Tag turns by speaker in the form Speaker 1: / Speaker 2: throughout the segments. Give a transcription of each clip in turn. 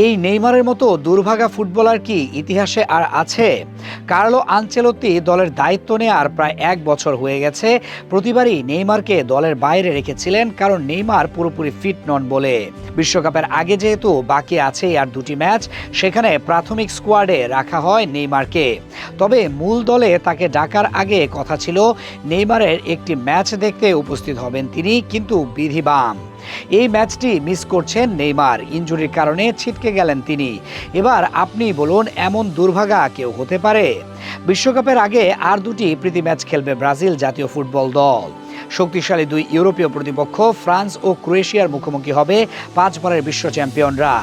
Speaker 1: এই নেইমারের মতো দুর্ভাগা ফুটবলার কি ইতিহাসে আর আছে? কার্লো আনচেলত্তি দলের দায়িত্ব নেওয়ার প্রায় ১ বছর হয়ে গেছে। প্রতিবারই নেইমারকে দলের বাইরে রেখেছিলেন, কারণ নেইমার পুরোপুরি ফিট নন বলে। বিশ্বকাপের আগে যেহেতু বাকি আছে আর ২টি ম্যাচ, সেখানে প্রাথমিক স্কোয়াডে রাখা হয় নেইমারকে। তবে মূল দলে তাকে ডাকার আগে কথা ছিল নেইমারের একটি ম্যাচ দেখতে উপস্থিত হবেন তিনি, কিন্তু বিধিবাম এই ম্যাচটি মিস করছেন নেইমার। ইনজুরির কারণে ছিটকে গেলেন তিনি। এবার আপনি বলুন, এমন দুর্ভাগা কেউ হতে পারে? বিশ্বকাপের আগে আর ২টি প্রীতি ম্যাচ খেলবে ব্রাজিল জাতীয় ফুটবল দল। শক্তিশালী ২ ইউরোপীয় প্রতিপক্ষ ফ্রান্স ও ক্রোয়েশিয়ার মুখোমুখি হবে ৫ বারের বিশ্ব চ্যাম্পিয়নরা।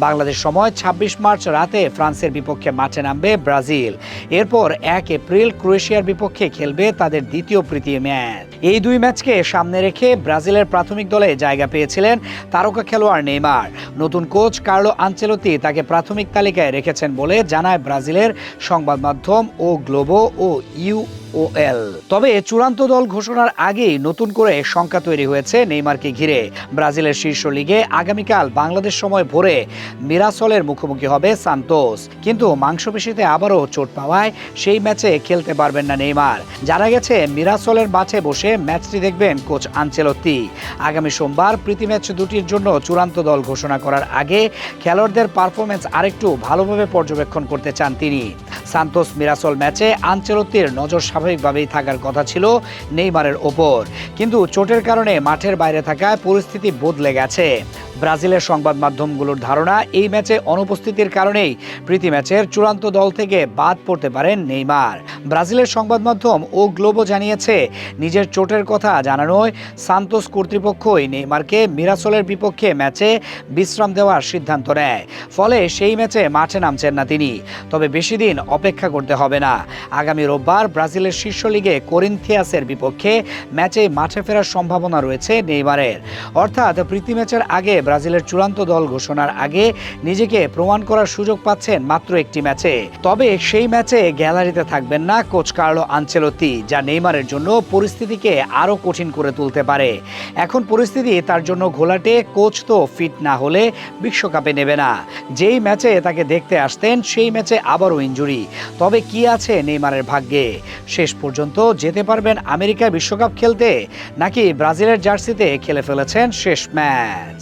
Speaker 1: বাংলাদেশ সময় ২৬ মার্চ রাতে ফ্রান্সের বিপক্ষে মাঠে নামবে ব্রাজিল। এরপর ১ এপ্রিল ক্রোয়েশিয়ার বিপক্ষে খেলবে তাদের দ্বিতীয় প্রীতি ম্যাচ। এই ২ ম্যাচকে সামনে রেখে ব্রাজিলের প্রাথমিক দলে জায়গা পেয়েছিলেন তারকা খেলোয়াড় নেইমার। নতুন কোচ কার্লো আনচেলত্তি তাকে প্রাথমিক তালিকায় রেখেছেন বলে জানায় ব্রাজিলের সংবাদ মাধ্যম ও গ্লোবো ও ইউওএল। তবে চূড়ান্ত দল ঘোষণার আগেই নতুন করে শঙ্কা তৈরি হয়েছে নেইমারকে ঘিরে। ব্রাজিলের শীর্ষ লিগে আগামীকাল বাংলাদেশ সময় ভোরে মিরাসলের মুখোমুখি হবে সান্তোস। কিন্তু মাংসপেশিতে আবারও চোট পাওয়ায় সেই ম্যাচে খেলতে পারবেন না নেইমার। জানা গেছে মিরাসলের মাঠে বসে ম্যাচটি দেখবেন কোচ আনচেলত্তি। আগামী সোমবার প্রীতি ম্যাচ ২টির জন্য চূড়ান্ত দল ঘোষণা করার আগে খেলোয়াড়দের পারফরমেন্স আরেকটু ভালোভাবে পর্যবেক্ষণ করতে চান তিনি। সান্তোস মিরাসল ম্যাচে আনচেলত্তির নজর স্বাভাবিকভাবেই থাকার কথা ছিল নেইমারের ওপর, কিন্তু চোটের কারণে মাঠের বাইরে থাকায় পরিস্থিতি বদলে গেছে। ব্রাজিলের সংবাদ মাধ্যমগুলোর ধারণা, এই ম্যাচে অনুপস্থিতির কারণেই প্রীতি ম্যাচের চূড়ান্ত দল থেকে বাদ পড়তে পারেন নেইমার। ব্রাজিলের সংবাদ মাধ্যম ও গ্লোবো জানিয়েছে, নিজের চোটের কথা জানানোয় সান্তোস কর্তৃপক্ষই নেইমারকে মিরাসলের বিপক্ষে ম্যাচে বিশ্রাম দেওয়ার সিদ্ধান্ত নেয়। ফলে সেই ম্যাচে মাঠে নামছেন না তিনি। তবে বেশি দিন অপেক্ষা করতে হবে না। আগামী রোববার ব্রাজিলের শীর্ষ লিগে করিন্থিয়াসের বিপক্ষে ম্যাচে মাঠে ফেরার সম্ভাবনা রয়েছে নেইমারের। অর্থাৎ প্রীতি ম্যাচের আগে ব্রাজিলের চূড়ান্ত দল ঘোষণার আগে নিজেকে প্রমাণ করার সুযোগ পাচ্ছেন মাত্র একটি ম্যাচে। তবে সেই ম্যাচে গ্যালারিতে থাকবেন না কোচ কার্লো আনচেলত্তি, যা নেইমারের জন্য পরিস্থিতিকে আরও কঠিন করে তুলতে পারে। এখন পরিস্থিতি তার জন্য ঘোলাটে। কোচ তো ফিট না হলে বিশ্বকাপে নেবে না। যেই ম্যাচে তাকে দেখতে আসতেন সেই ম্যাচে আবারও ইনজুরি। তবে কি আছে নেইমারের ভাগ্যে? শেষ পর্যন্ত যেতে পারবেন আমেরিকায় বিশ্বকাপ খেলতে, নাকি ব্রাজিলের জার্সিতে খেলে ফেলেছেন শেষ ম্যাচ?